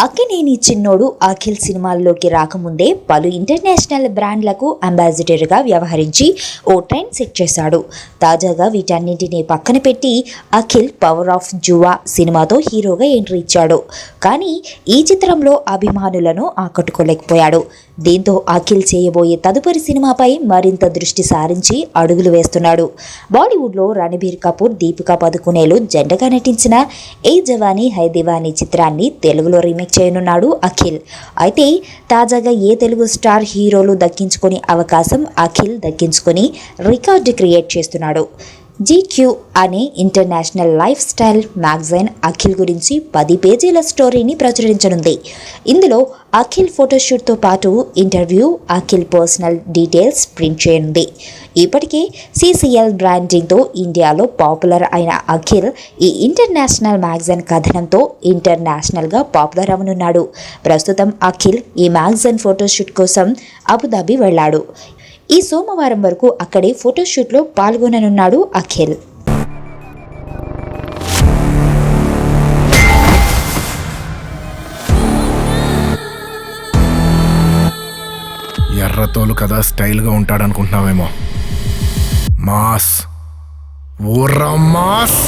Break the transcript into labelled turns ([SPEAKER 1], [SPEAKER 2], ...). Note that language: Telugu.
[SPEAKER 1] అక్కినేని చిన్నోడు అఖిల్ సినిమాల్లోకి రాకముందే పలు ఇంటర్నేషనల్ బ్రాండ్లకు అంబాసిడర్గా వ్యవహరించి ఓ ట్రెండ్ సెట్ చేశాడు. తాజాగా వీటన్నింటినీ పక్కన పెట్టి అఖిల్ పవర్ ఆఫ్ జువా సినిమాతో హీరోగా ఎంట్రీ ఇచ్చాడు. కానీ ఈ చిత్రంలో అభిమానులను ఆకట్టుకోలేకపోయాడు. దీంతో అఖిల్ చేయబోయే తదుపరి సినిమాపై మరింత దృష్టి సారించి అడుగులు వేస్తున్నాడు. బాలీవుడ్లో రణబీర్ కపూర్, దీపికా పదుకునేలు జంటగా నటించిన ఏ జవానీ హై దివానీ చిత్రాన్ని తెలుగులో రీమేక్ చేయనున్నాడు అఖిల్. అయితే తాజాగా ఏ తెలుగు స్టార్ హీరోలు దక్కించుకునే అవకాశం అఖిల్ దక్కించుకుని రికార్డు క్రియేట్ చేస్తున్నాడు. GQ అనే international life style magazine Akhil గురించి 10 పేజీల స్టోరీని ప్రచురించనుంది. ఇందులో అఖిల్ ఫోటోషూట్తో పాటు interview, Akhil personal details print చేయనుంది. ఇప్పటికే CCL బ్రాండింగ్తో ఇండియాలో పాపులర్ అయిన అఖిల్ ఈ ఇంటర్నేషనల్ మ్యాగజైన్ కథనంతో ఇంటర్నేషనల్గా పాపులర్ అవనున్నాడు. ప్రస్తుతం అఖిల్ ఈ మ్యాగజైన్ ఫోటోషూట్ కోసం అబుదాబి వెళ్లాడు. ఈ సోమవారం వరకు అక్కడే ఫోటోషూట్లో పాల్గొననున్నాడు అఖిల్.
[SPEAKER 2] ఎర్రతోలు కదా స్టైల్గా ఉంటాడనుకుంటున్నావేమో. Mass ఊర్రా mass.